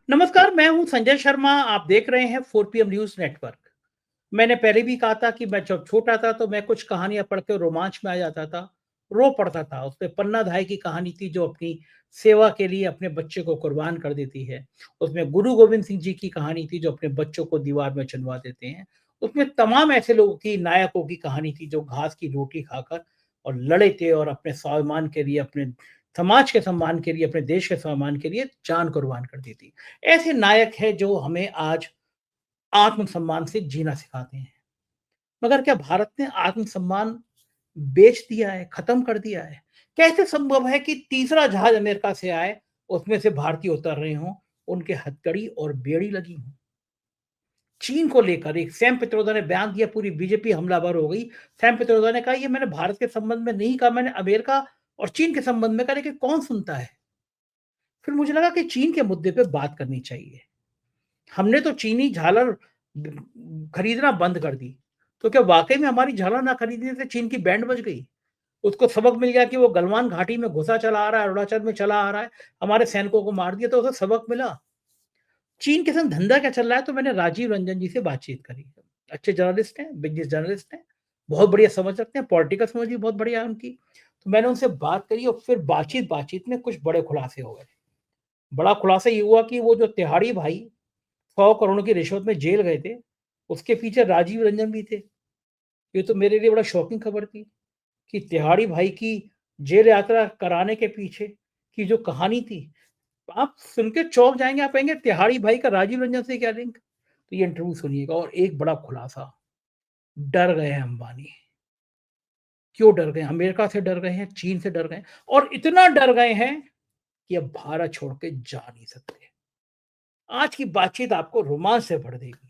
नमस्कार, मैं हूं संजय शर्मा। आप देख रहे हैं 4 PM न्यूज़ नेटवर्क। मैंने पहले भी कहा था कि मैं जब छोटा था तो मैं कुछ कहानियाँ पढ़ के रोमांच में आ जाता था, रो पड़ता था। उसमें पन्ना धाय की कहानी थी जो अपनी सेवा के लिए अपने बच्चे को कुर्बान कर देती है। उसमें गुरु गोविंद सिंह जी की कहानी थी जो अपने बच्चों को दीवार में चुनवा देते हैं। उसमें तमाम ऐसे लोगों की नायकों की कहानी थी जो घास की रोटी खाकर और लड़े थे और अपने स्वाभिमान के लिए, अपने समाज के सम्मान के लिए, अपने देश के सम्मान के लिए जान कुर्बान कर दी थी। ऐसे नायक हैं जो हमें आज आत्मसम्मान से जीना सिखाते हैं। मगर क्या भारत ने आत्मसम्मान बेच दिया है, खत्म कर दिया है? कैसे संभव है कि तीसरा जहाज अमेरिका से आए, उसमें से भारतीय उतर रहे हों, उनके हथकड़ी और बेड़ी लगी हो? चीन को लेकर एक सैम पित्रोदा ने बयान दिया, पूरी बीजेपी हमलावर हो गई। सैम पित्रोदा ने कहा, ये मैंने भारत के संबंध में नहीं कहा, मैंने अमेरिका और चीन के संबंध में कहा, लेकिन कौन सुनता है? फिर मुझे लगा कि चीन के मुद्दे पे बात करनी चाहिए। हमने तो चीनी झालर खरीदना बंद कर दी। तो क्या वाक़ई में हमारी झालर ना खरीदने से चीन की बैंड बज गई? उसको सबक मिल गया कि वो गलवान घाटी में घुसा चला आ रहा है, अरुणाचल में चला आ रहा है, हमारे सैनिकों को मार दिया, तो उसे सबक मिला। चीन के संग धंधा क्या चल रहा है, तो मैंने राजीव रंजन जी से बातचीत करी। अच्छे जर्नलिस्ट हैं, बिज़नेस जर्नलिस्ट हैं, बहुत बढ़िया समझ रखते हैं, पॉलिटिकल समझ भी बहुत बढ़िया है उनकी। तो मैंने उनसे बात करी और फिर बातचीत में कुछ बड़े खुलासे हो गए। बड़ा खुलासा ये हुआ कि वो जो तिहाड़ी भाई 100 करोड़ की रिश्वत में जेल गए थे, उसके पीछे राजीव रंजन भी थे। ये तो मेरे लिए बड़ा शॉकिंग खबर थी कि तिहाड़ी भाई की जेल यात्रा कराने के पीछे की जो कहानी थी, आप सुन के चौंक जाएँगे, आप कहेंगे तिहाड़ी भाई का राजीव रंजन से क्या लिंक? तो ये इंटरव्यू सुनिएगा। और एक बड़ा खुलासा, डर गए हैं अंबानी। क्यों डर गए? अमेरिका से डर गए हैं, चीन से डर गए हैं और इतना डर गए हैं कि अब भारत छोड़ के जा नहीं सकते। आज की बातचीत आपको रोमांच से भर देगी।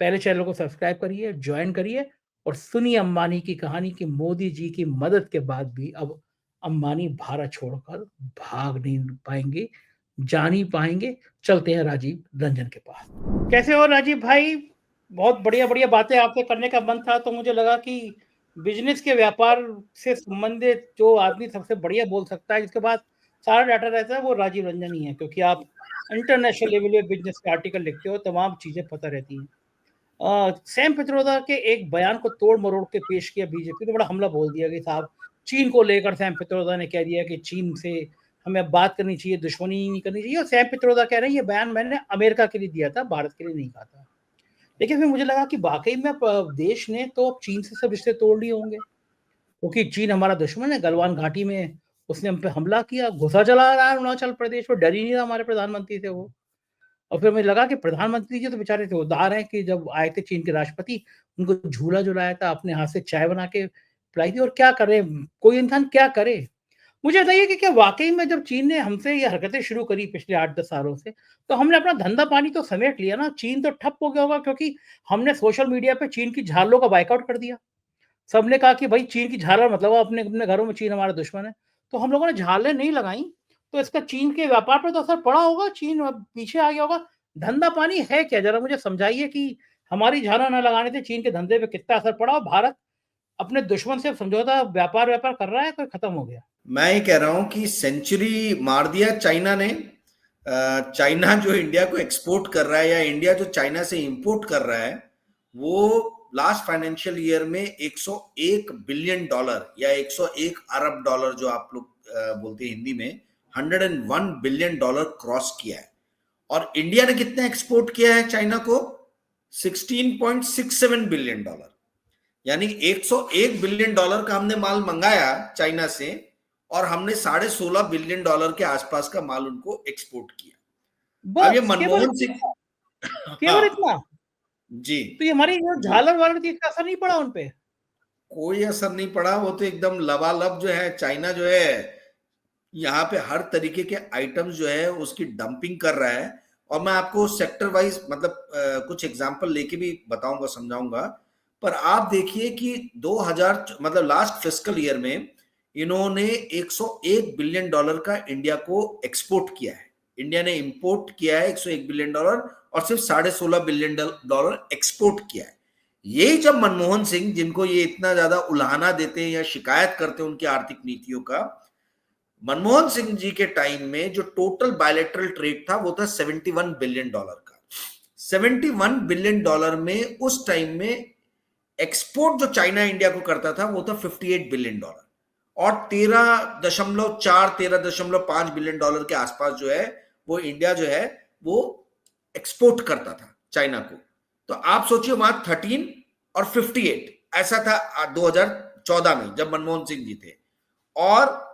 पहले चैनल को सब्सक्राइब करिए, जॉइन करिए और सुनिए अंबानी की कहानी कि मोदी जी की मदद के बाद भी अब अंबानी भारत छोड़कर भाग नहीं पाएँगे, जा नहीं पाएँगे। चलते हैं राजीव रंजन के पास। कैसे हो राजीव भाई? बहुत बढ़िया-बढ़िया बातें आपसे करने का मन था, तो मुझे लगा कि बिज़नेस के व्यापार से संबंधित जो आदमी सबसे बढ़िया बोल सकता है, जिसके पास सारा डाटा रहता है, वो राजीव रंजन ही है, क्योंकि आप इंटरनेशनल लेवल पे बिज़नेस के आर्टिकल लिखते हो, तमाम चीज़ें पता रहती हैं। सैम पित्रोदा के एक बयान को तोड़-मरोड़ के पेश किया बीजेपी ने, बड़ा हमला बोल दिया कि साहब चीन को लेकर सैम पित्रोदा ने कह दिया कि चीन से हमें बात करनी चाहिए, दुश्मनी नहीं करनी चाहिए। और सैम पित्रोदा कह रहे हैं ये बयान मैंने अमेरिका के लिए दिया था, भारत के लिए नहीं कहा था। लेकिन फिर मुझे लगा कि वाक़ई में देश ने तो चीन से सब रिश्ते तोड़ लिए होंगे, क्योंकि चीन हमारा दुश्मन है। गलवान घाटी में उसने हम पे हमला किया, घुसा चला आ रहा है अरुणाचल प्रदेश में, डर ही नहीं रहा हमारे प्रधानमंत्री से वो। और फिर मुझे लगा कि प्रधानमंत्री जी तो बेचारे थे उदार हैं कि जब आए थे चीन के राष्ट्रपति, उनको झूला झुलाया था, अपने हाथ से चाय बना के पिलाई थी। और क्या करे, कोई इंसान क्या करे? मुझे बताइए कि क्या वाक़ई में जब चीन ने हमसे ये हरकतें शुरू करी पिछले 8-10 सालों से, तो हमने अपना धंधा-पानी तो समेट लिया ना? चीन तो ठप हो गया होगा, क्योंकि हमने सोशल मीडिया पे चीन की झालों का बायकॉट कर दिया। सबने कहा कि भाई चीन की झालर मत लगाओ अपने-अपने घरों में, चीन हमारा दुश्मन है। तो हम लोगों ने झालें नहीं लगाई, तो इसका चीन के व्यापार पर तो असर पड़ा होगा, चीन अब पीछे आ गया होगा। धंधा-पानी है क्या? ज़रा मुझे समझाइए कि हमारी झालर ना लगाने से चीन के धंधे पे कितना असर पड़ा और भारत अपने दुश्मन से समझौता व्यापार-व्यापार कर रहा है, कोई खत्म हो गया? मैं ये कह रहा हूं कि सेंचुरी मार दिया चाइना ने। चाइना जो इंडिया को एक्सपोर्ट कर रहा है या इंडिया जो चाइना से इंपोर्ट कर रहा है, वो लास्ट फाइनेंशियल ईयर में 101 बिलियन डॉलर या 101 अरब डॉलर जो आप लोग बोलते हैं हिंदी में, 101 बिलियन डॉलर क्रॉस किया है। और इंडिया ने कितना एक्सपोर्ट किया है चाइना को? 16.67 बिलियन डॉलर। यानी 101 बिलियन डॉलर का हमने माल मंगाया चाइना से और हमने 16.5 बिलियन डॉलर के आसपास का माल उनको एक्सपोर्ट किया। अब ये बस केवल मनमोहन सिंह, इतना? केवल हाँ इतना? जी, तो ये हमारी जो जी, झालर-वालर थी, इसका असर नहीं पड़ा उन पे? कोई असर नहीं पड़ा। वो तो एकदम लबालब जो है चाइना जो है यहाँ पे हर तरीके के आइटम्स जो है उसकी डंपिंग कर रहा है। और मैं आपको सेक्टर वाइज मतलब कुछ एग्जांपल लेके भी बताऊंगा, समझाऊंगा। पर आप देखिए कि 2000 मतलब लास्ट फिस्कल ईयर में इन्होंने 101 बिलियन डॉलर का इंडिया को एक्सपोर्ट किया है। इंडिया ने इंपोर्ट किया है 101 बिलियन डॉलर और सिर्फ 16.5 बिलियन डॉलर एक्सपोर्ट किया है। यही जब मनमोहन सिंह, जिनको ये इतना ज्यादा उल्हाना देते हैं या शिकायत करते हैं उनकी आर्थिक नीतियों का, मनमोहन सिंह जी के टाइम में जो टोटल बायलैटरल ट्रेड था वो था $71 बिलियन का। $71 बिलियन में उस टाइम में एक्सपोर्ट जो चाइना इंडिया को करता था वो था $58 बिलियन, और 13.5 बिलियन डॉलर के आसपास जो है वो इंडिया जो है वो एक्सपोर्ट करता था चाइना को। तो आप सोचिए वहां 13 और 58 ऐसा था 2014 में जब मनमोहन सिंह जी थे। और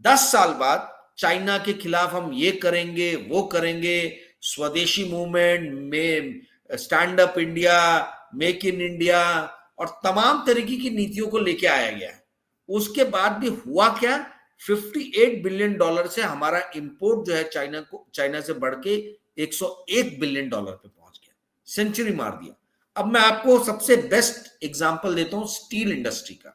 10 साल बाद चाइना के खिलाफ हम ये करेंगे वो करेंगे, स्वदेशी मूवमेंट में, stand up India, make in India और तमाम तरीके की नीतियों को लेके आया गया है। उसके बाद भी हुआ क्या, $58 बिलियन से हमारा इंपोर्ट जो है चाइना से बढ़ के $101 बिलियन पे पहुंच गया, सेंचुरी मार दिया। अब मैं आपको सबसे बेस्ट एग्जांपल देता हूं स्टील इंडस्ट्री का।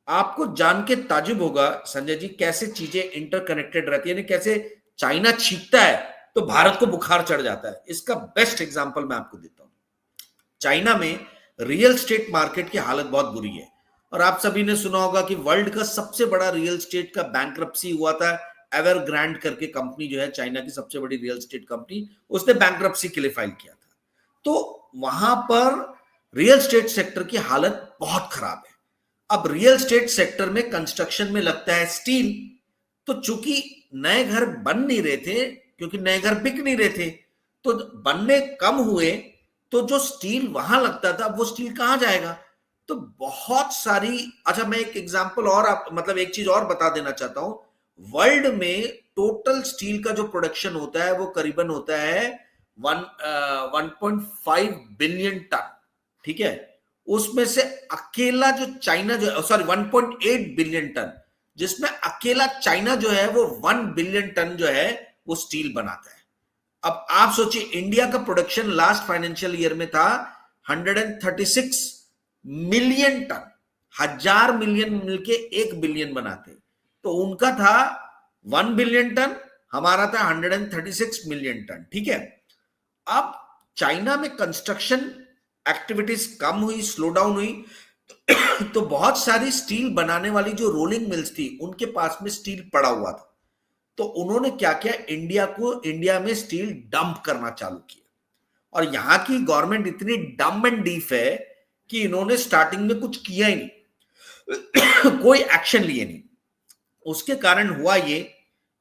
आपको जान के ताजुब होगा संजय जी कैसे चीजें इंटरकनेक्टेड रहती है, कैसे चाइना छींकता है तो भारत को बुखार चढ़ जाता है। इसका बेस्ट एग्जांपल मैं आपको देता हूं। चाइना में रियल स्टेट मार्केट की हालत बहुत बुरी है, और आप सभी ने सुना होगा कि वर्ल्ड का सबसे बड़ा रियल स्टेट का बैंक्रप्सी हुआ था। एवरग्रांड करके कंपनी जो है चाइना की सबसे बड़ी रियल स्टेट कंपनी, उसने बैंक्रप्सी के लिए फाइल किया था। तो वहां पर रियल स्टेट सेक्टर की हालत बहुत खराब है। अब रियल स्टेट सेक्टर में कंस्ट्रक्शन में लगता है स्टील, तो चूंकि नए घर बन नहीं रहे थे, क्योंकि नए घर बिक नहीं रहे थे, तो बनने कम हुए, तो जो स्टील वहां लगता था वो स्टील कहां जाएगा। तो बहुत सारी, अच्छा मैं एक एग्जांपल और मतलब एक चीज और बता देना चाहता हूं। वर्ल्ड में टोटल स्टील का जो प्रोडक्शन होता है वो करीबन होता है 1.5 बिलियन टन, ठीक है। उसमें से अकेला जो चाइना जो, सॉरी 1.8 बिलियन टन, जिसमें अकेला चाइना जो है वो 1 बिलियन टन जो है वो स्टील बनाता है। अब आप सोचिए इंडिया का प्रोडक्शन लास्ट फाइनेंशियल ईयर में था 136 मिलियन टन, 1000 मिलियन मिलके 1 बिलियन बनाते, तो उनका था 1 बिलियन टन, हमारा था 136 मिलियन टन, ठीक है। अब चाइना में कंस्ट्रक्शन एक्टिविटीज कम हुई, स्लो डाउन हुई, तो बहुत सारी स्टील बनाने वाली जो रोलिंग मिल्स थी उनके पास में स्टील पड़ा हुआ था। तो उन्होंने क्या किया, इंडिया में स्टील डंप करना चालू किया। और यहां की गवर्नमेंट इतनी डम एंड डीफ है कि इन्होंने स्टार्टिंग में कुछ किया ही नहीं कोई एक्शन लिए नहीं। उसके कारण हुआ ये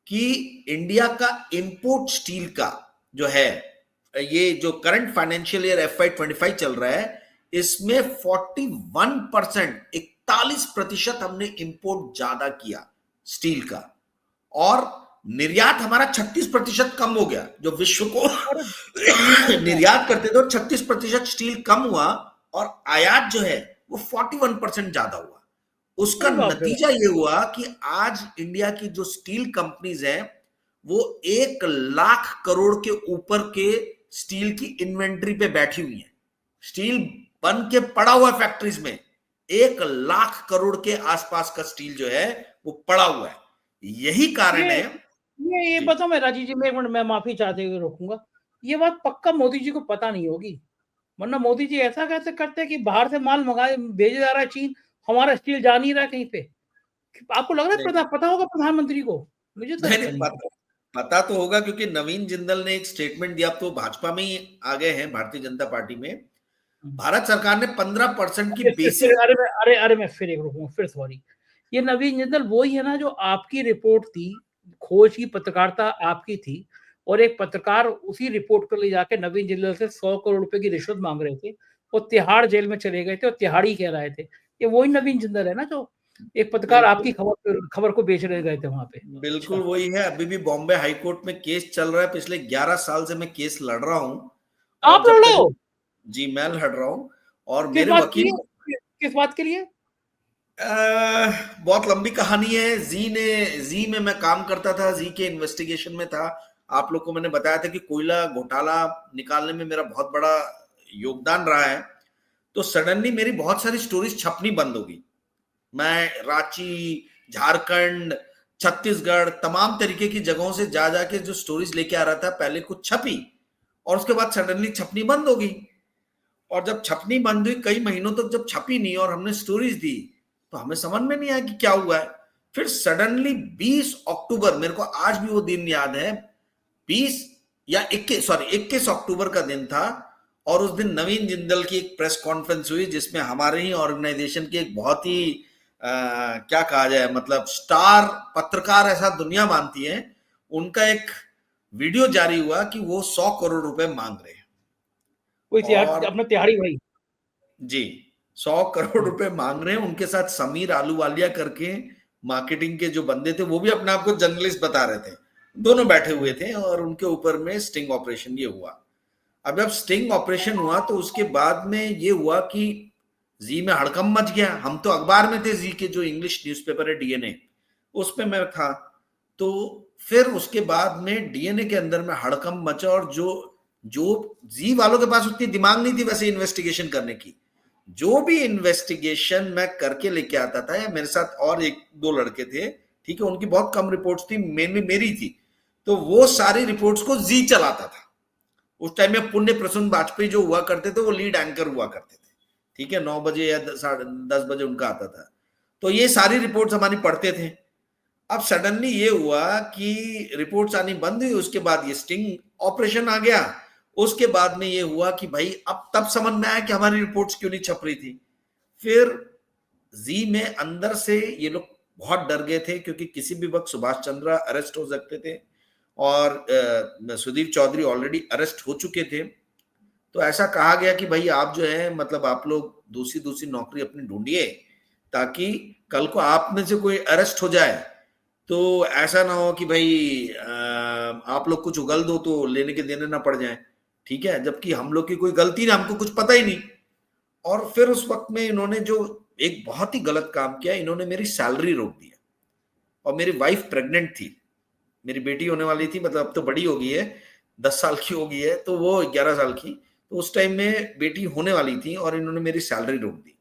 कि इंडिया का इंपोर्ट स्टील का जो है, ये जो करंट फाइनेंशियल ईयर FY25 चल रहा है, इसमें 41%, 41% हमने इंपोर्ट ज्यादा किया स्टील का, और निर्यात हमारा 36% कम हो गया। जो विश्व को निर्यात करते थे 36% स्टील कम हुआ, और आयात जो है वो 41% ज्यादा हुआ। उसका नतीजा ये हुआ कि आज इंडिया की जो स्टील कंपनीज हैं वो 1 लाख करोड़ के ऊपर के स्टील की इन्वेंट्री पे बैठी हुई है। स्टील बन के पड़ा हुआ फैक्ट्रीज में 1 लाख करोड़ के आसपास का स्टील जो है वो पड़ा हुआ है। यही कारण है। ये बताओ, मैं राजीव जी, मैं माफी चाहते हुए रोकूंगा। ये बात पक्का मोदी जी को पता नहीं होगी, वरना मोदी जी ऐसा कैसे करते हैं कि बाहर से माल मंगाए भेजे जा रहा है चीन, हमारा स्टील जा नहीं रहा है कहीं पे। आपको लग रहा है पता होगा प्रधानमंत्री को? मुझे तो नहीं पता तो होगा, क्योंकि नवीन जिंदल ने एक स्टेटमेंट दिया। तो भाजपा में ही आ गए हैं, भारतीय जनता पार्टी में। भारत सरकार ने 15% की बेसिक, अरे मैं फिर एक रुकूंगा, फिर सॉरी। ये नवीन जिंदल वही है ना जो आपकी रिपोर्ट थी, खोज की पत्रकारिता आपकी थी, और एक पत्रकार उसी रिपोर्ट को ले जाके नवीन जिंदल से 100 करोड़ रुपए की रिश्वत मांग रहे थे, और तिहाड़ जेल में चले गए थे, और तिहाड़ी कह रहे थे। ये वही नवीन जिंदल है ना जो एक पत्रकार आपकी खबर को बेच रहे गए थे वहां पे? बिल्कुल वही है। अभी भी बॉम्बे हाई कोर्ट में केस चल रहा है। पिछले 11 साल से मैं केस लड़ रहा हूँ। आप लड़ रहे हो? जी मैं लड़ रहा हूँ। और मेरे वकील, किस बात के लिए? बहुत लंबी कहानी है। जी में मैं काम करता था, जी के इन्वेस्टिगेशन में था। आप लोग को मैंने बताया था कि कोयला घोटाला निकालने में मेरा बहुत बड़ा योगदान रहा है। तो सडनली मेरी बहुत सारी स्टोरीज छपनी बंद हो गई। मैं रांची, झारखंड, छत्तीसगढ़, तमाम तरीके की जगहों से जा जाके जो स्टोरीज लेके आ रहा था, पहले कुछ छपी और उसके बाद सडनली छपनी बंद हो गई। और जब छपनी बंद हुई, कई महीनों तक जब छपी नहीं और हमने स्टोरीज दी, तो हमें समझ में नहीं आया कि क्या हुआ है। फिर सडनली 20 अक्टूबर, मेरे को आज भी वो दिन याद है, 20 या 21 अक्टूबर का दिन था, और उस दिन नवीन जिंदल की एक प्रेस कॉन्फ्रेंस हुई जिसमें हमारे ही ऑर्गेनाइजेशन के एक बहुत ही क्या कहा जाए, मतलब स्टार पत्रकार ऐसा दुनिया मानती है, उनका एक वीडियो जारी हुआ कि वो 100 करोड़ रुपए मांग रहे हैं। कोई और अपना तिहाड़ी भाई जी, 100 करोड़ रुपए मांग रहे हैं। उनके साथ समीर आलूवालिया करके मार्केटिंग के जो बंदे थे, वो भी अपने आप को जर्नलिस्ट बता रहे थे, दोनों बैठे हुए थे, और उनके ऊपर में स्टिंग ऑपरेशन ये हुआ। अब जब स्टिंग ऑपरेशन हुआ तो उसके बाद में ये हुआ कि जी में हड़कंप मच गया। हम तो अखबार में थे, जी के जो इंग्लिश न्यूज़पेपर है डीएनए, उसमें मैं था। तो फिर उसके बाद में डीएनए के अंदर में हड़कंप मचा, और जो जो जी वालों के पास उतनी दिमाग नहीं थी वैसे इन्वेस्टिगेशन करने की। जो भी इन्वेस्टिगेशन मैं करके लेके आता था, या मेरे साथ और एक दो लड़के थे, ठीक है, उनकी बहुत कम रिपोर्ट्स थी, मेनली मेरी थी, तो वो सारी रिपोर्ट्स को जी चलाता था। उस टाइम में पुण्य प्रसून वाजपेयी जो हुआ करते थे, वो लीड एंकर हुआ करते थे, ठीक है, 9 बजे या 10 बजे उनका आता था। तो ये सारी रिपोर्ट्स हमारी पढ़ते थे। अब सडनली ये हुआ कि रिपोर्ट्स आनी बंद हुई, उसके बाद ये स्टिंग ऑपरेशन आ गया। उसके बाद में ये हुआ कि भाई अब तब समझ में आया कि हमारी रिपोर्ट्स क्यों नहीं छप रही थी। फिर जी में अंदर से ये लोग बहुत डर गए थे, क्योंकि किसी भी वक्त सुभाष चंद्रा अरेस्ट हो सकते थे, और सुदीप चौधरी ऑलरेडी अरेस्ट हो चुके थे। तो ऐसा कहा गया कि भाई आप जो है, मतलब आप लोग दूसरी दूसरी नौकरी अपनी ढूंढिए, ताकि कल को आप में से कोई अरेस्ट हो जाए तो ऐसा ना हो कि भाई आप लोग कुछ उगल दो तो लेने के देने ना पड़ जाए, ठीक है, जबकि हम लोग की कोई गलती ना, हमको कुछ पता ही नहीं। और फिर उस वक्त में इन्होंने जो एक बहुत ही गलत काम किया, इन्होंने मेरी सैलरी रोक दिया। और मेरी वाइफ प्रेग्नेंट थी, मेरी बेटी होने वाली थी, मतलब अब तो बड़ी हो गई है, 10 साल की हो गई है, तो वो 11 साल की, तो उस टाइम में बेटी होने वाली थी, और इन्होंने मेरी सैलरी रोक दी।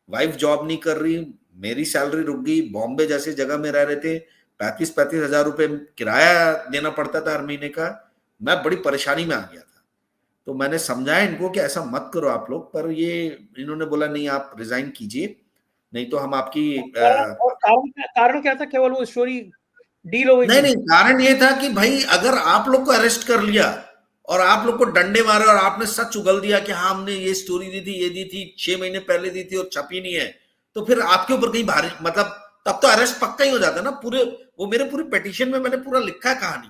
वाइफ जॉब नहीं कर रही, मेरी सैलरी रुक गई। बॉम्बे जैसी जगह में रह रहे थे, 35-35 हजार रुपए किराया देना पड़ता था हर महीने का। मैं बड़ी परेशानी में आ गया था। तो मैंने समझाया इनको कि ऐसा मत करो आप लोग, पर ये इन्होंने बोला नहीं आप रिजाइन कीजिए, नहीं तो हम आपकी और कारण क्या था? केवल वो स्टोरी डील हो गई नहीं थी? नहीं, कारण ये था कि भाई अगर आप लोग को अरेस्ट कर लिया और आप लोग को डंडे मारे और आपने सच उगल दिया कि हाँ हमने ये स्टोरी दी थी, ये दी थी, 6 महीने पहले दी थी और छपी नहीं है, तो फिर आपके ऊपर कहीं भारी, मतलब तब तो अरेस्ट पक्का ही हो जाता ना। पूरे वो मेरे पूरे पिटीशन में मैंने पूरा लिखा है, कहानी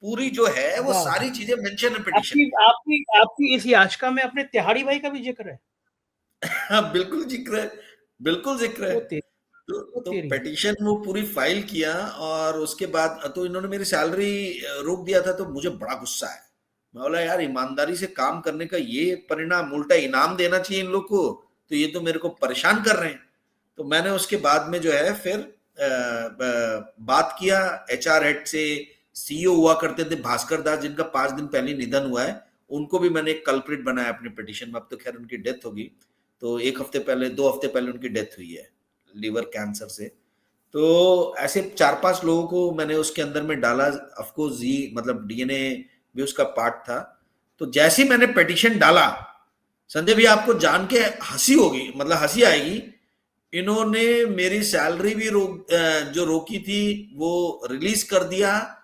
पूरी जो है वो वाह! सारी चीजें मेंशन है पिटीशन आपकी में। आपकी आपकी इस याचिका में अपने तिहाड़ी भाई का भी ज़िक्र है? हाँ, बिल्कुल जिक्र है, बिल्कुल जिक्र है। वो तेरी वो तो तेरी पिटीशन वो पूरी फाइल किया, और उसके बाद तो इन्होंने मेरी सैलरी रोक दिया था, तो मुझे बड़ा गुस्सा है। मैं बोला यार, ईमानदारी से काम करने का ये परिणाम, उल्टा इनाम देना चाहिए इन लोग को, तो ये तो मेरे को परेशान कर रहे हैं। तो मैंने उसके बाद में जो है फिर बात किया एचआर हेड से। सीईओ हुआ करते थे भास्कर दास, जिनका 5 दिन पहले निधन हुआ है, उनको भी मैंने एक कल्प्रिट बनाया अपने पिटीशन में। अब तो खैर उनकी डेथ होगी, तो 2 हफ्ते पहले उनकी डेथ हुई है लीवर कैंसर से। तो ऐसे 4-5 लोगों को मैंने उसके अंदर में डाला। ऑफ कोर्स जी, मतलब डीएनए भी उसका पार्ट था। तो जैसे ही मैंने पिटीशन डाला, संजय भैया आपको जान के हंसी होगी, मतलब हंसी आएगी, इन्होंने मेरी सैलरी भी जो रोकी थी वो रिलीज कर दिया,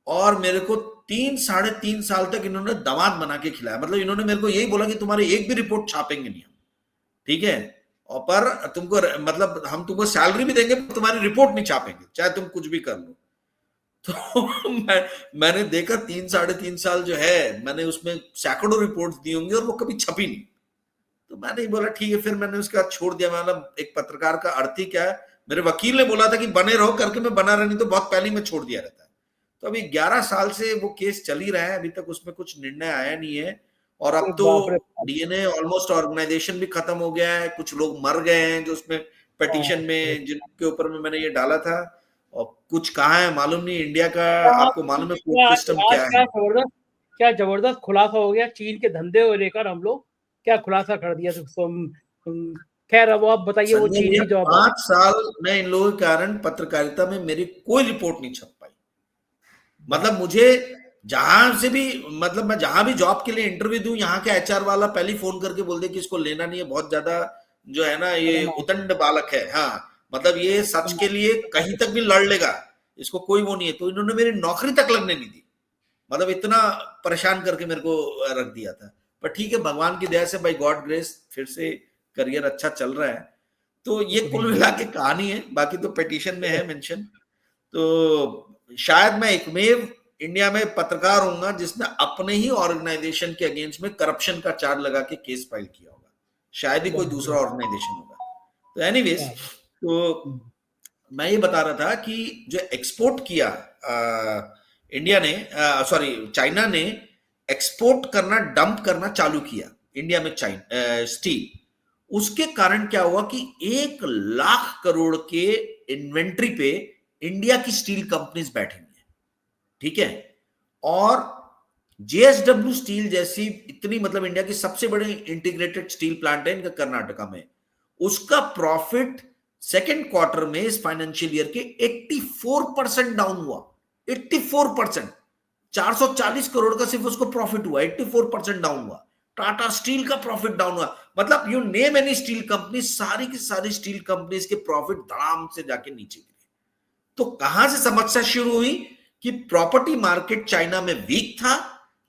और मेरे को 3-3.5 साल तक इन्होंने दामाद बना के खिलाया। मतलब इन्होंने मेरे को यही बोला कि तुम्हारे एक भी रिपोर्ट छापेंगे नहीं हम, ठीक है, और पर तुमको मतलब हम तुमको सैलरी भी देंगे, तुम्हारी रिपोर्ट नहीं छापेंगे, चाहे तुम कुछ भी कर लो। तो मैंने देखा 3-3.5 साल जो है, मैंने उसमें सैकड़ों रिपोर्ट्स दी होंगी और वो कभी छपी नहीं। तो मैंने बोला ठीक है, फिर मैंने उसके बाद छोड़ दिया। मतलब एक पत्रकार का अर्थ ही क्या है, मेरे वकील ने बोला था कि बने रहो करके, मैं बना रहा, नहीं तो बहुत पहले मैं छोड़ दिया रहता है। तो अभी 11 साल से वो केस चल ही रहा है, अभी तक उसमें कुछ निर्णय आया नहीं है। और अब अरे तो बाप रे बाप! डीएनए ऑलमोस्ट ऑर्गेनाइजेशन भी खत्म हो गया है, कुछ लोग मर गए हैं जो उसमें पिटीशन में, जिनके ऊपर में मैंने ये डाला था, और कुछ कहाँ है मालूम नहीं। इंडिया का आज आपको मालूम है क्या कोर्ट सिस्टम क्या है। क्या जबरदस्त खुलासा हो गया चीन के धंधे को लेकर। हम लोग क्या खुलासा कर दिया। खैर अब आप बताइए, वो संजय चीन भैया, की जो 5 साल में इन लोगों के कारण पत्रकारिता में मेरी कोई रिपोर्ट नहीं छप पाई। मतलब मुझे जहां से भी, मतलब मैं जहां भी जॉब के लिए इंटरव्यू दूं, यहाँ के एचआर वाला पहले ही फोन करके बोल दे कि इसको लेना नहीं है, बहुत ज्यादा जो है ना ये खतरनाक। उतंड बालक है। हाँ, मतलब ये सच के लिए कहीं तक भी लड़ लेगा, इसको कोई वो नहीं है। तो इन्होंने मेरी नौकरी तक लगने नहीं दी, मतलब इतना परेशान करके मेरे को रख दिया था। पर ठीक है, भगवान की दया से बाय गॉड ग्रेस फिर से करियर अच्छा चल रहा है। तो ये कुल मिला के कहानी है, बाकी तो पिटीशन में है मेंशन। तो शायद मैं एकमेव इंडिया में पत्रकार होऊंगा जिसने अपने ही ऑर्गेनाइजेशन के अगेंस्ट में करप्शन का चार्ज लगा के केस फाइल किया होगा, शायद ही कोई दूसरा ऑर्गेनाइजेशन होगा। तो एनीवेज, तो मैं ये बता रहा था कि जो एक्सपोर्ट किया इंडिया ने, सॉरी चाइना ने एक्सपोर्ट करना, डंप करना चालू किया इंडिया में स्टील। उसके कारण क्या हुआ कि 1 लाख करोड़ के इन्वेंट्री पे इंडिया की स्टील कंपनीज बैठी हुई है, ठीक है। और जेएसडब्ल्यू स्टील जैसी इतनी, मतलब इंडिया की सबसे बड़ी इंटीग्रेटेड स्टील प्लांट है इनका कर्नाटका में, उसका प्रॉफिट सेकेंड क्वार्टर में इस फाइनेंशियल ईयर के 84% डाउन हुआ। 84%, 440 करोड़ का सिर्फ उसको प्रॉफिट हुआ, 84% डाउन हुआ। टाटा स्टील का प्रॉफिट डाउन हुआ, मतलब you name any steel company, सारी की सारी स्टील कंपनीज के प्रॉफिट धड़ाम से जाके नीचे गिरे। तो कहां से समस्या शुरू हुई कि प्रॉपर्टी मार्केट चाइना में वीक था,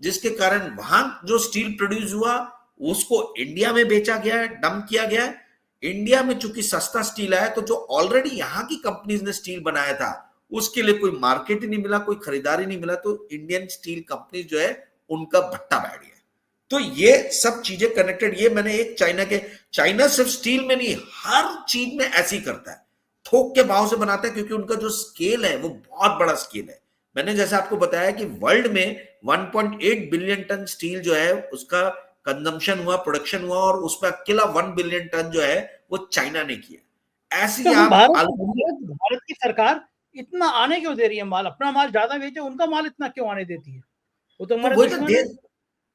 जिसके कारण वहां जो स्टील प्रोड्यूस हुआ उसको इंडिया में बेचा गया है, डंप किया गया है। इंडिया में चूंकि सस्ता स्टील आया, तो जो ऑलरेडी यहां की कंपनीज ने स्टील बनाया था उसके लिए कोई मार्केट ही नहीं मिला, कोई खरीदारी नहीं मिला, तो इंडियन स्टील कंपनी जो है उनका भट्टा बैठ गया। तो ये सब चीजें कनेक्टेड। ये मैंने एक चाइना सिर्फ स्टील में नहीं, हर चीज में ऐसे ही करता है, थोक के भाव से बनाता है, क्योंकि उनका जो स्केल है वो बहुत बड़ा स्केल है। मैंने जैसे आपको बताया कि वर्ल्ड में 1.8 बिलियन टन स्टील जो है उसका कंजम्पशन हुआ, प्रोडक्शन हुआ, और उसमें अकेला 1 बिलियन टन जो है वो चाइना ने किया। ऐसी तो आप भारत की सरकार इतना आने क्यों दे रही है माल? अपना माल ज्यादा बेचे, उनका माल इतना क्यों आने देती है? वो तो हमारे दुश्मन है।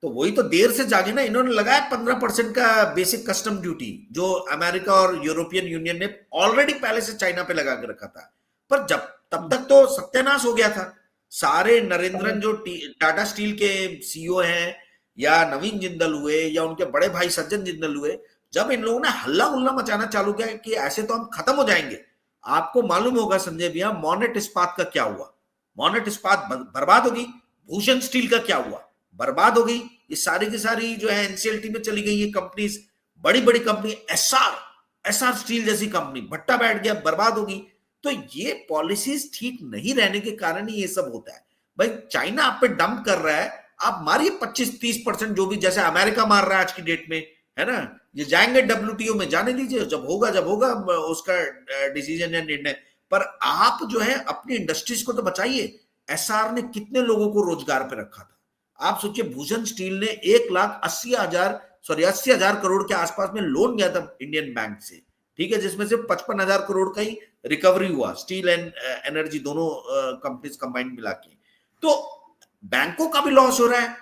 तो वही तो देर से जागे ना, इन्होंने लगाया 15% का बेसिक कस्टम ड्यूटी, जो अमेरिका और यूरोपियन यूनियन ने ऑलरेडी पहले से चाइना पे लगा के रखा था। पर जब तब तक तो सत्यानाश हो गया था। सारे नरेंद्रन जो टाटा स्टील के सीईओ हैं, या नवीन जिंदल हुए, या उनके बड़े भाई सज्जन जिंदल हुए, जब इन लोगों ने हल्ला उल्ला मचाना चालू किया कि ऐसे तो हम खत्म हो जाएंगे। आपको मालूम होगा संजय भैया, मॉनेट इस्पात का क्या हुआ? मॉनेट इस्पात बर्बाद होगी। भूषण स्टील का क्या हुआ? बर्बाद हो गई। ये सारी की सारी जो है एनसीएलटी में चली गई ये कंपनीज, बड़ी बड़ी कंपनी, एसआर स्टील जैसी कंपनी, भट्टा बैठ गया, बर्बाद होगी। तो ये पॉलिसीज ठीक नहीं रहने के कारण ही ये सब होता है। भाई चाइना आप पे डंप कर रहा है, आप मारिए 25-30% जो भी, जैसे अमेरिका मार रहा है आज की डेट में, है ना। ये जाएंगे डब्ल्यूटीओ में, जाने दीजिए, जब होगा उसका डिसीजन या निर्णय। पर आप जो है अपनी इंडस्ट्रीज को तो बचाइए। एसआर ने कितने लोगों को रोजगार पे रखा था? आप सोचिए, भूषण स्टील ने 80,000 करोड़ के आसपास में लोन लिया था इंडियन बैंक से, ठीक है, जिसमें से 55,000 करोड़ का ही रिकवरी हुआ, स्टील एंड एनर्जी दोनों कंपनीज कंबाइंड मिला के। तो बैंकों का भी लॉस हो रहा है,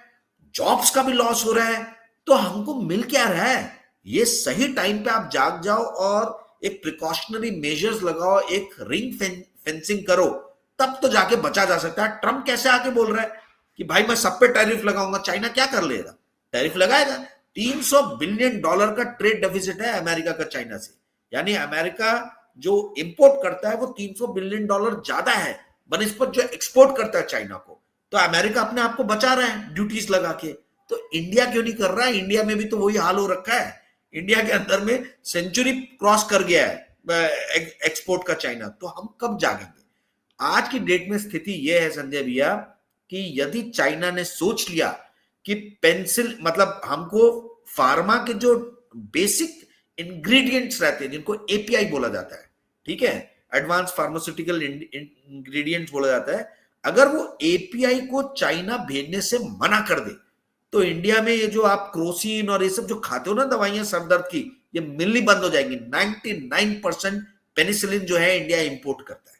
जॉब्स का भी लॉस हो रहा है। तो हमको मिल क्या रहा है? ये सही टाइम पे आप जाग जाओ और एक प्रिकॉशनरी मेजर्स लगाओ, एक रिंग फेंसिंग करो, तब तो जाके बचा जा सकता है। ट्रम्प कैसे आके बोल रहा है कि भाई मैं सब पे टैरिफ लगाऊंगा? चाइना क्या कर लेगा? टैरिफ लगाएगा। $300 बिलियन का ट्रेड डेफिसिट है अमेरिका का चाइना से, यानी अमेरिका जो इंपोर्ट करता है वो $300 बिलियन ज्यादा है बनिस्बत जो एक्सपोर्ट करता है चाइना को। तो अमेरिका अपने आप को बचा रहा है ड्यूटीज लगा के। तो इंडिया क्यों नहीं कर रहा है? इंडिया में भी तो वही हाल हो रखा है। इंडिया के अंदर में सेंचुरी क्रॉस कर गया है एक्सपोर्ट का चाइना। तो हम कब जागेंगे? आज की डेट में स्थिति यह है संजय भैया कि यदि चाइना ने सोच लिया कि पेंसिल, मतलब हमको फार्मा के जो बेसिक इंग्रेडिएंट्स रहते हैं जिनको एपीआई बोला जाता है, ठीक है, एडवांस फार्मास्यूटिकल इंग्रेडिएंट्स बोला जाता है, अगर वो एपीआई को चाइना भेजने से मना कर दे तो इंडिया में ये जो आप क्रोसिन और ये सब जो खाते हो ना दवाइयां सर दर्द की, ये मिलनी बंद हो जाएंगी। 99% पेनिसिलिन जो है इंडिया इंपोर्ट करता है।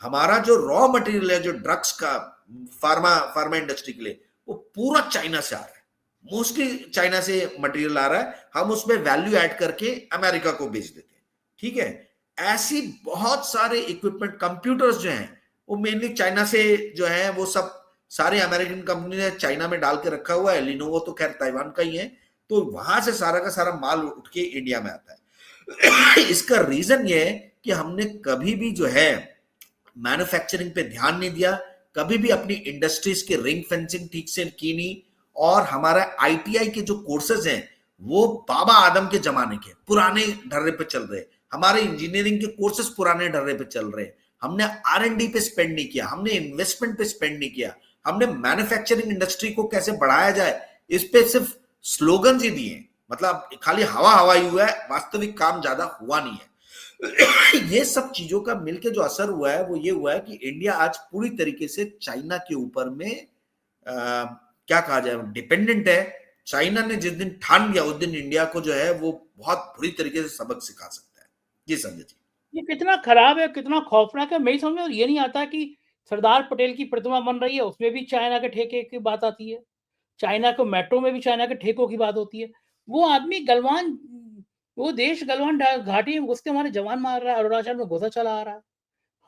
हमारा जो रॉ मटेरियल है, जो ड्रग्स का फार्मा इंडस्ट्री के लिए, वो पूरा चाइना से आ रहा है। मोस्टली चाइना से मटेरियल आ रहा है, हम उसमें वैल्यू ऐड करके अमेरिका को बेच देते हैं, ठीक है। ऐसी बहुत सारे इक्विपमेंट, कंप्यूटर्स जो हैं वो मेनली चाइना से जो है वो सब सारे अमेरिकन कंपनी ने चाइना में डाल के रखा हुआ है। लिनोवो तो खैर ताइवान का ही है। तो वहां से सारा का सारा माल उठ के इंडिया में आता है। इसका रीजन ये है कि हमने कभी भी जो है मैन्युफैक्चरिंग पे ध्यान नहीं दिया, कभी भी अपनी इंडस्ट्रीज के रिंग फेंसिंग ठीक से की नहीं, और हमारा आईटीआई के जो कोर्सेज हैं वो बाबा आदम के जमाने के पुराने ढर्रे पे चल रहे, हमारे इंजीनियरिंग के कोर्सेज पुराने ढर्रे पे चल रहे, हमने आर&डी पे स्पेंड नहीं किया, हमने इन्वेस्टमेंट पे स्पेंड नहीं किया, हमने मैन्युफैक्चरिंग इंडस्ट्री को कैसे बढ़ाया जाए इस पे सिर्फ स्लोगन्स ही दिए, मतलब खाली हवा हवाई हुआ है, वास्तविक काम ज्यादा हुआ नहीं है। ये सब चीजों का मिलके जो असर हुआ है वो ये हुआ है कि इंडिया आज पूरी तरीके से चाइना के ऊपर में क्या कहा जाए डिपेंडेंट है। चाइना ने जिस दिन ठान लिया उस दिन इंडिया को जो है वो बहुत बुरी तरीके से सबक सिखा सकता है। जी संजय जी, ये कितना खराब है, कितना खौफनाक है, मेरी समझ में ये नहीं आता कि सरदार पटेल की प्रतिमा बन रही है, उसमें भी चाइना के ठेके की बात आती है। चाइना को मेट्रो में भी चाइना के ठेकों की बात होती है। वो आदमी गलवान, वो देश गलवान घाटी में घुस के हमारे जवान मार रहा है, अरुणाचल में गोसा चला आ रहा है।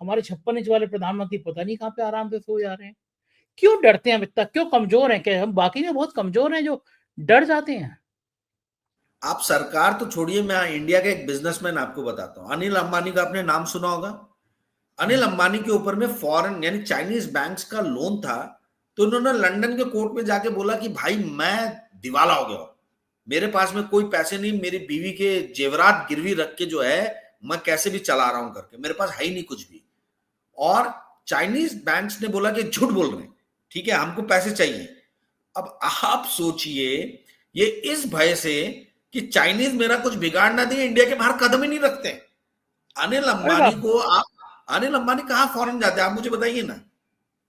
हमारे 56 इंच वाले प्रधानमंत्री पता नहीं कहाँ पे आराम से सो जा रहे हैं। क्यों डरते हैं हम इतना? क्यों कमजोर हैं? क्या हम बाकी में बहुत कमजोर हैं जो डर जाते हैं? आप सरकार तो छोड़िए, मैं इंडिया का एक बिजनेसमैन आपको बताता हूँ, अनिल अंबानी का आपने नाम सुना होगा। अनिल अंबानी के ऊपर में फॉरेन यानी चाइनीज बैंक्स का लोन था, तो उन्होंने लंदन के कोर्ट में जाके बोला कि भाई मैं दिवाला हो गया, मेरे पास में कोई पैसे नहीं, मेरी बीवी के जेवरात गिरवी रख के जो है मैं कैसे भी चला रहा हूं करके, मेरे पास है ही नहीं कुछ भी। और चाइनीज बैंक्स ने बोला कि झूठ बोल रहे हैं, ठीक है हमको पैसे चाहिए। अब आप सोचिए, ये इस भय से कि चाइनीज मेरा कुछ बिगाड़ ना दे, इंडिया के बाहर कदम ही नहीं रखते। अनिल अरे अंबानी बाप! को आप, अनिल अंबानी कहाँ फॉरेन जाते हैं आप मुझे बताइए ना।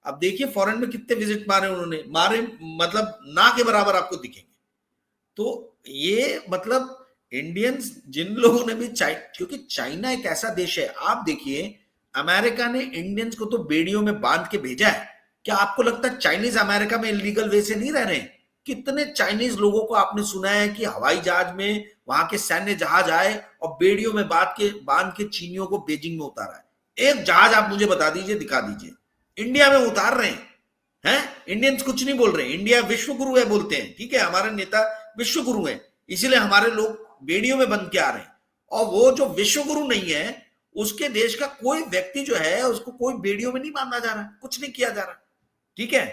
अब देखिए फॉरेन में कितने विजिट मारे उन्होंने, मारे मतलब ना के बराबर आपको दिखेंगे। तो ये मतलब इंडियंस जिन लोगों ने भी क्योंकि चाइना एक ऐसा देश है, आप देखिए अमेरिका ने इंडियंस को तो बेड़ियों में बांध के भेजा है, क्या आपको लगता है चाइनीज अमेरिका में इलीगल वे से नहीं रह रहे? कितने चाइनीज लोगों को आपने सुना है कि हवाई जहाज में वहां के सैन्य जहाज आए और बेड़ियों में बांध के चीनियों को बीजिंग में उतारा है? एक जहाज आप मुझे बता दीजिए, दिखा दीजिए। इंडिया में उतार रहे हैं इंडियंस कुछ नहीं बोल रहे, इंडिया विश्व गुरु है बोलते हैं, ठीक है हमारे नेता विश्व गुरु है, इसीलिए हमारे लोग बेड़ियों में बंद के आ रहे हैं। और वो जो विश्व गुरु नहीं है उसके देश का कोई व्यक्ति जो है उसको कोई बेड़ियों में नहीं बांधा जा रहा, कुछ नहीं किया जा रहा, ठीक है।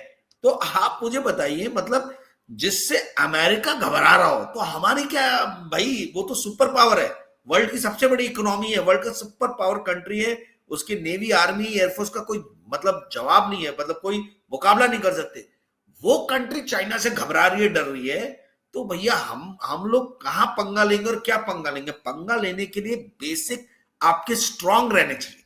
तो आप मुझे बताइए, मतलब जिससे अमेरिका घबरा रहा हो तो हमारी क्या भाई, वो तो सुपर पावर है, वर्ल्ड की सबसे बड़ी इकोनॉमी है, वर्ल्ड का सुपर पावर कंट्री है, उसकी नेवी आर्मी एयरफोर्स का कोई मतलब जवाब नहीं है, मतलब कोई मुकाबला नहीं कर सकते। वो कंट्री चाइना से घबरा रही है, डर रही है, तो भैया हम लोग कहां पंगा लेंगे और क्या पंगा लेंगे? पंगा लेने के लिए बेसिक आपके स्ट्रांग रहने चाहिए।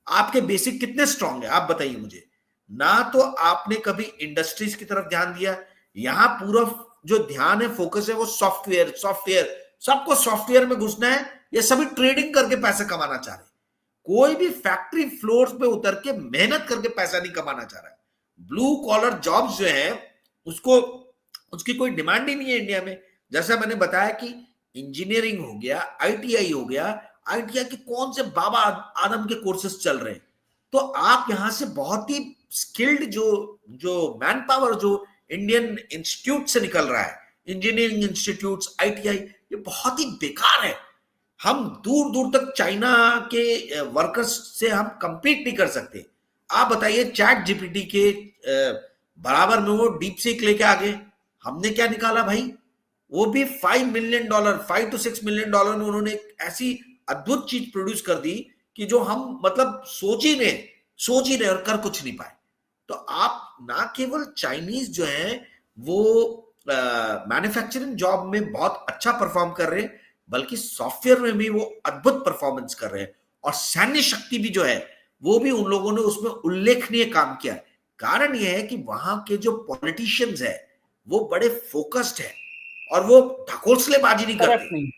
आपके बेसिक कितने स्ट्रांग है आप बताइए मुझे। ना तो आपने कभी इंडस्ट्रीज की तरफ ध्यान दिया, यहां पूरा जो ध्यान है फोकस है वो सॉफ्टवेयर सॉफ्टवेयर, सबको सॉफ्टवेयर में घुसना है, ये सभी ट्रेडिंग करके पैसे कमाना चाह रहे हैं, कोई भी फैक्ट्री फ्लोर पे उतर के मेहनत करके पैसा नहीं कमाना चाह रहा है। ब्लू कॉलर जॉब्स जो है उसको उसकी कोई डिमांड ही नहीं है इंडिया में। जैसा मैंने बताया कि इंजीनियरिंग हो गया, आईटीआई हो गया, आईटीआई के कौन से बाबा आदम के कोर्सेज चल रहे हैं, तो आप यहां से बहुत ही स्किल्ड जो जो मैन पावर जो इंडियन इंस्टीट्यूट से निकल रहा है, इंजीनियरिंग इंस्टीट्यूट आईटीआई, ये बहुत ही बेकार है। हम दूर दूर तक चाइना के वर्कर्स से हम कंपीट नहीं कर सकते। आप बताइए चैट जीपीटी के बराबर में वो डीप सीक लेके आगे, हमने क्या निकाला भाई? वो भी $5 मिलियन, $5 to $6 मिलियन में उन्होंने ऐसी अद्भुत चीज प्रोड्यूस कर दी कि जो हम मतलब सोच ही रहे और कर कुछ नहीं पाए। तो आप ना केवल चाइनीज जो है वो मैन्युफैक्चरिंग जॉब में बहुत अच्छा परफॉर्म कर रहे हैं, बल्कि सॉफ्टवेयर में भी वो अद्भुत परफॉर्मेंस कर रहे हैं, और सैन्य शक्ति भी जो है वो भी उन लोगों ने उसमें उल्लेखनीय काम किया है। कारण यह है कि वहां के जो पॉलिटिशियंस है वो बड़े फोकस्ड है, और वो ढकोसलेबाजी नहीं करते, करेक्ट नहीं।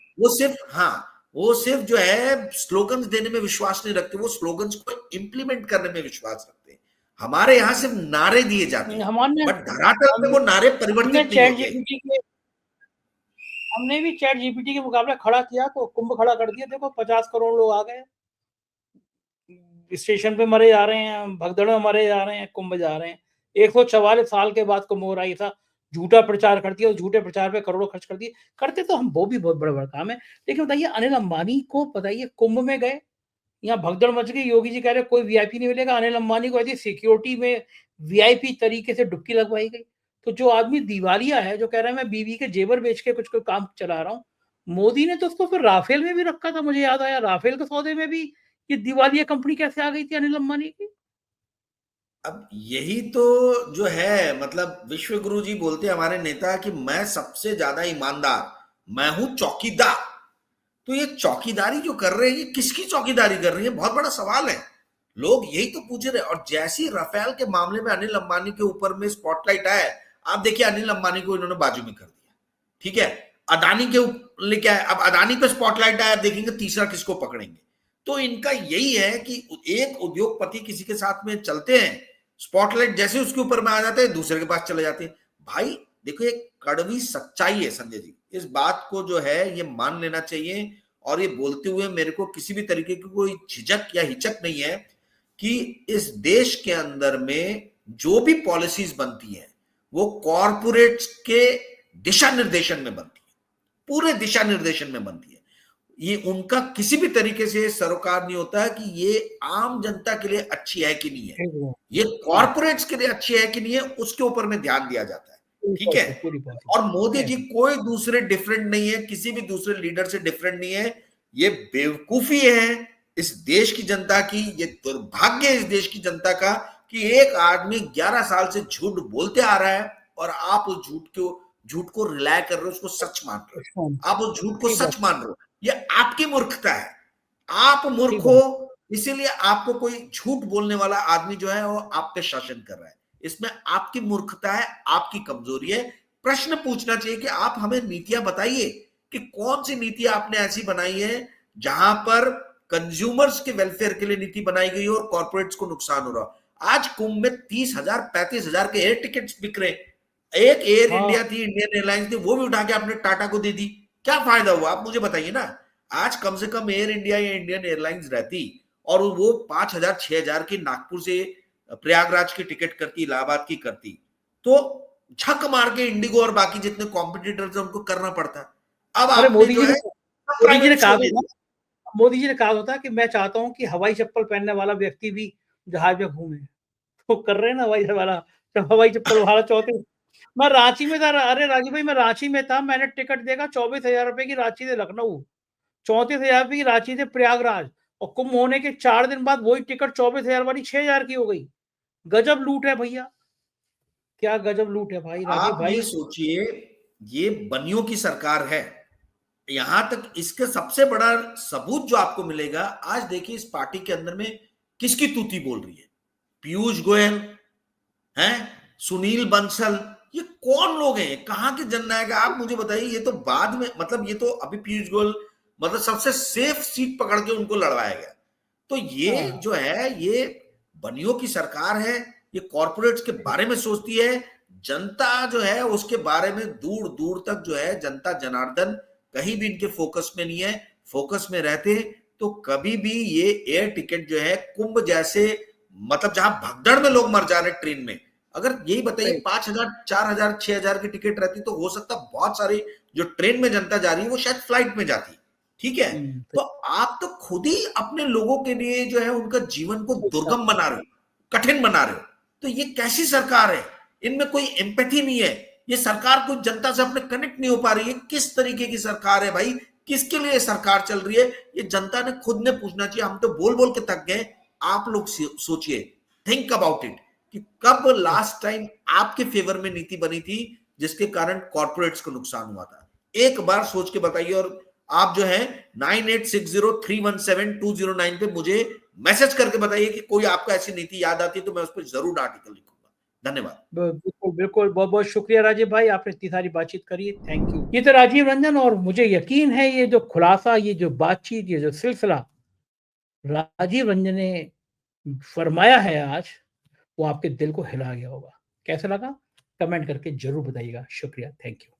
वो सिर्फ जो है स्लोगन्स देने में विश्वास नहीं रखते, वो स्लोगन्स को इम्प्लीमेंट करने में विश्वास रखते हैं। हमारे यहाँ सिर्फ नारे दिए जाते हैं, हमने बट धरातल पे वो नारे हमने परिवर्तित नहीं चैट होते। जीपीटी के हमने भी चैट जीपीटी के मुकाबले खड़ा किया तो कुंभ खड़ा कर दिया। देखो 50 करोड़ लोग आ गए, स्टेशन पे मरे जा रहे हैं, भगदड़ में मरे जा रहे हैं, कुंभ जा रहे हैं। 144 साल के बाद कुंभ हो रहा है। ये था झूठा प्रचार कर दिया और झूठे प्रचार पे करोड़ों खर्च कर दिए। करते तो हम वो भी बहुत बड़ा-बड़ा काम है। लेकिन बताइए अनिल अंबानी को बताइए कुंभ में गए, यहाँ भगदड़ मच गई, योगी जी कह रहे कोई वीआईपी नहीं मिलेगा, अनिल अंबानी को ऐसी सिक्योरिटी में वीआईपी तरीके से डुबकी लगवाई गई। तो जो आदमी दिवालिया है, जो कह रहा है मैं बीवी के जेवर बेच के कुछ कोई काम चला रहा हूँ, मोदी ने तो उसको फिर राफेल में भी रखा था। मुझे याद आया, राफेल के सौदे में भी ये दिवालिया कंपनी कैसे आ गई थी अनिल अंबानी की? अब यही तो जो है, मतलब विश्व गुरु जी बोलते हैं हमारे नेता कि मैं सबसे ज्यादा ईमानदार, मैं हूं चौकीदार। तो ये चौकीदारी जो कर रहे हैं, ये किसकी चौकीदारी कर रही है, बहुत बड़ा सवाल है। लोग यही तो पूछ रहे हैं। और जैसी राफेल के मामले में अनिल अंबानी के ऊपर में स्पॉटलाइट आया, आप देखिए अनिल अंबानी को इन्होंने बाजू में कर दिया, ठीक है। अदानी के लेके आए, अब अदानी पे स्पॉटलाइट आया, देखेंगे तीसरा किसको पकड़ेंगे। तो इनका यही है कि एक उद्योगपति किसी के साथ में चलते हैं, स्पॉटलाइट जैसे उसके ऊपर में आ जाते हैं, दूसरे के पास चले जाते हैं। भाई देखो, एक कड़वी सच्चाई है संजय जी, इस बात को जो है ये मान लेना चाहिए। और ये बोलते हुए मेरे को किसी भी तरीके की कोई झिझक या हिचक नहीं है कि इस देश के अंदर में जो भी पॉलिसीज बनती है वो कॉरपोरेट्स के दिशा निर्देशन में बनती है, पूरे दिशा निर्देशन में बनती है। ये उनका किसी भी तरीके से सरोकार नहीं होता है कि ये आम जनता के लिए अच्छी है कि नहीं है, ये कॉरपोरेट्स के लिए अच्छी है कि नहीं है, उसके ऊपर में ध्यान दिया जाता है, ठीक है। पूरी और मोदी जी कोई दूसरे डिफरेंट नहीं है, किसी भी दूसरे लीडर से डिफरेंट नहीं है। ये बेवकूफी है इस देश की जनता की, ये दुर्भाग्य है इस देश की जनता का कि एक आदमी 11 साल से झूठ बोलते आ रहा है और आप उस झूठ को रिलाय कर रहे हो, उसको सच मान रहे हो, आप उस झूठ को सच मान रहे हो। ये आपकी मूर्खता है, आप मूर्ख हो, इसीलिए आपको कोई झूठ बोलने वाला आदमी जो है वो आप पे शासन कर रहा है। इसमें आपकी मूर्खता है, आपकी कमजोरी है। प्रश्न पूछना चाहिए कि आप हमें नीतियां बताइए कि कौन सी नीति आपने ऐसी बनाई है जहां पर कंज्यूमर्स के वेलफेयर के लिए नीति बनाई गई और कॉर्पोरेट्स को नुकसान हो रहा। आज कुंभ में 30,000 35,000 के एयर टिकट्स बिक रहे। एक एयर इंडिया थी, इंडियन एयरलाइंस थी, वो भी उठा के आपने टाटा को दे दी, क्या फायदा हुआ आप मुझे बताइए ना। आज कम से कम एयर इंडिया या इंडियन एयरलाइंस रहती और वो 5,000 6,000 की नागपुर से प्रयागराज की टिकट करती, इलाहाबाद की करती, तो झक मार के इंडिगो और बाकी जितने कॉम्पिटिटर्स उनको करना पड़ता। अब अरे आपने जो है प्राइवेट को दे दिया। मोदी जी ने कहा होता कि मैं चाहता हूं कि हवाई चप्पल पहनने वाला व्यक्ति भी जहाज में घूमे। तो कर रहे हैं ना हवाई वाला, जब हवाई चप्पल वाला चौथे। मैं रांची में था, अरे राजू भाई मैं रांची में था, मैंने टिकट देखा 24,000 रुपए की रांची से लखनऊ, 34,000 रुपए की रांची से प्रयागराज, और कुंभ होने के 4 दिन बाद वही टिकट 24,000 वाली 6,000 की हो गई। गजब लूट है भैया, क्या गजब लूट है भाई राजीव आप ये भाई। सोचिए, ये बनियों की सरकार है। यहां तक इसका सबसे बड़ा सबूत जो आपको मिलेगा, आज देखिए इस पार्टी के अंदर में किसकी तूती बोल रही है। पीयूष गोयल हैं, सुनील बंसल, ये कौन लोग हैं, कहां के जननायक है आप मुझे बताइए। ये तो बाद में, मतलब ये तो अभी पीयूष गोयल मतलब सबसे सेफ सीट पकड़ के उनको लड़वाया गया। तो ये जो है ये बनियों की सरकार है, ये कॉर्पोरेट्स के बारे में सोचती है। जनता जो है उसके बारे में दूर दूर तक जो है जनता जनार्दन कहीं भी इनके फोकस में नहीं है। फोकस में रहते तो कभी भी ये एयर टिकट जो है कुंभ जैसे, मतलब जहां भगदड़ में लोग मर जा रहे ट्रेन में, अगर यही बताइए 5,000 4,000 6,000 की टिकट रहती तो हो सकता बहुत सारी जो ट्रेन में जनता जा रही है वो शायद फ्लाइट में जाती, ठीक है। तो आप तो खुद ही अपने लोगों के लिए जो है उनका जीवन को दुर्गम बना रहे हो, कठिन बना रहे हो। तो ये कैसी सरकार है, इनमें कोई एम्पैथी नहीं है। ये सरकार कोई जनता से अपने कनेक्ट नहीं हो पा रही है। किस तरीके की सरकार है भाई, किसके लिए सरकार चल रही है, ये जनता ने खुद ने पूछना चाहिए। हम तो बोल बोल के थक गए, आप लोग सोचिए, थिंक अबाउट इट कि कब लास्ट टाइम आपके फेवर में नीति बनी थी जिसके कारण कॉर्पोरेट्स को नुकसान हुआ था। एक बार सोच के बताइए। और आप जो है 9860317209 पे मुझे मैसेज करके बताइए कि कोई आपको ऐसी नीति याद आती है, तो मैं उस पर जरूर आर्टिकल लिखूंगा। धन्यवाद। बिल्कुल बिल्कुल, बहुत बहुत शुक्रिया राजीव भाई, आपने इतनी सारी बातचीत करी, थैंक यू। ये तो राजीव रंजन, और मुझे यकीन है ये जो खुलासा, ये जो बातचीत, ये जो सिलसिला राजीव रंजन ने फरमाया है आज, वो आपके दिल को हिला गया होगा। कैसा लगा कमेंट करके जरूर बताइएगा। शुक्रिया, थैंक यू।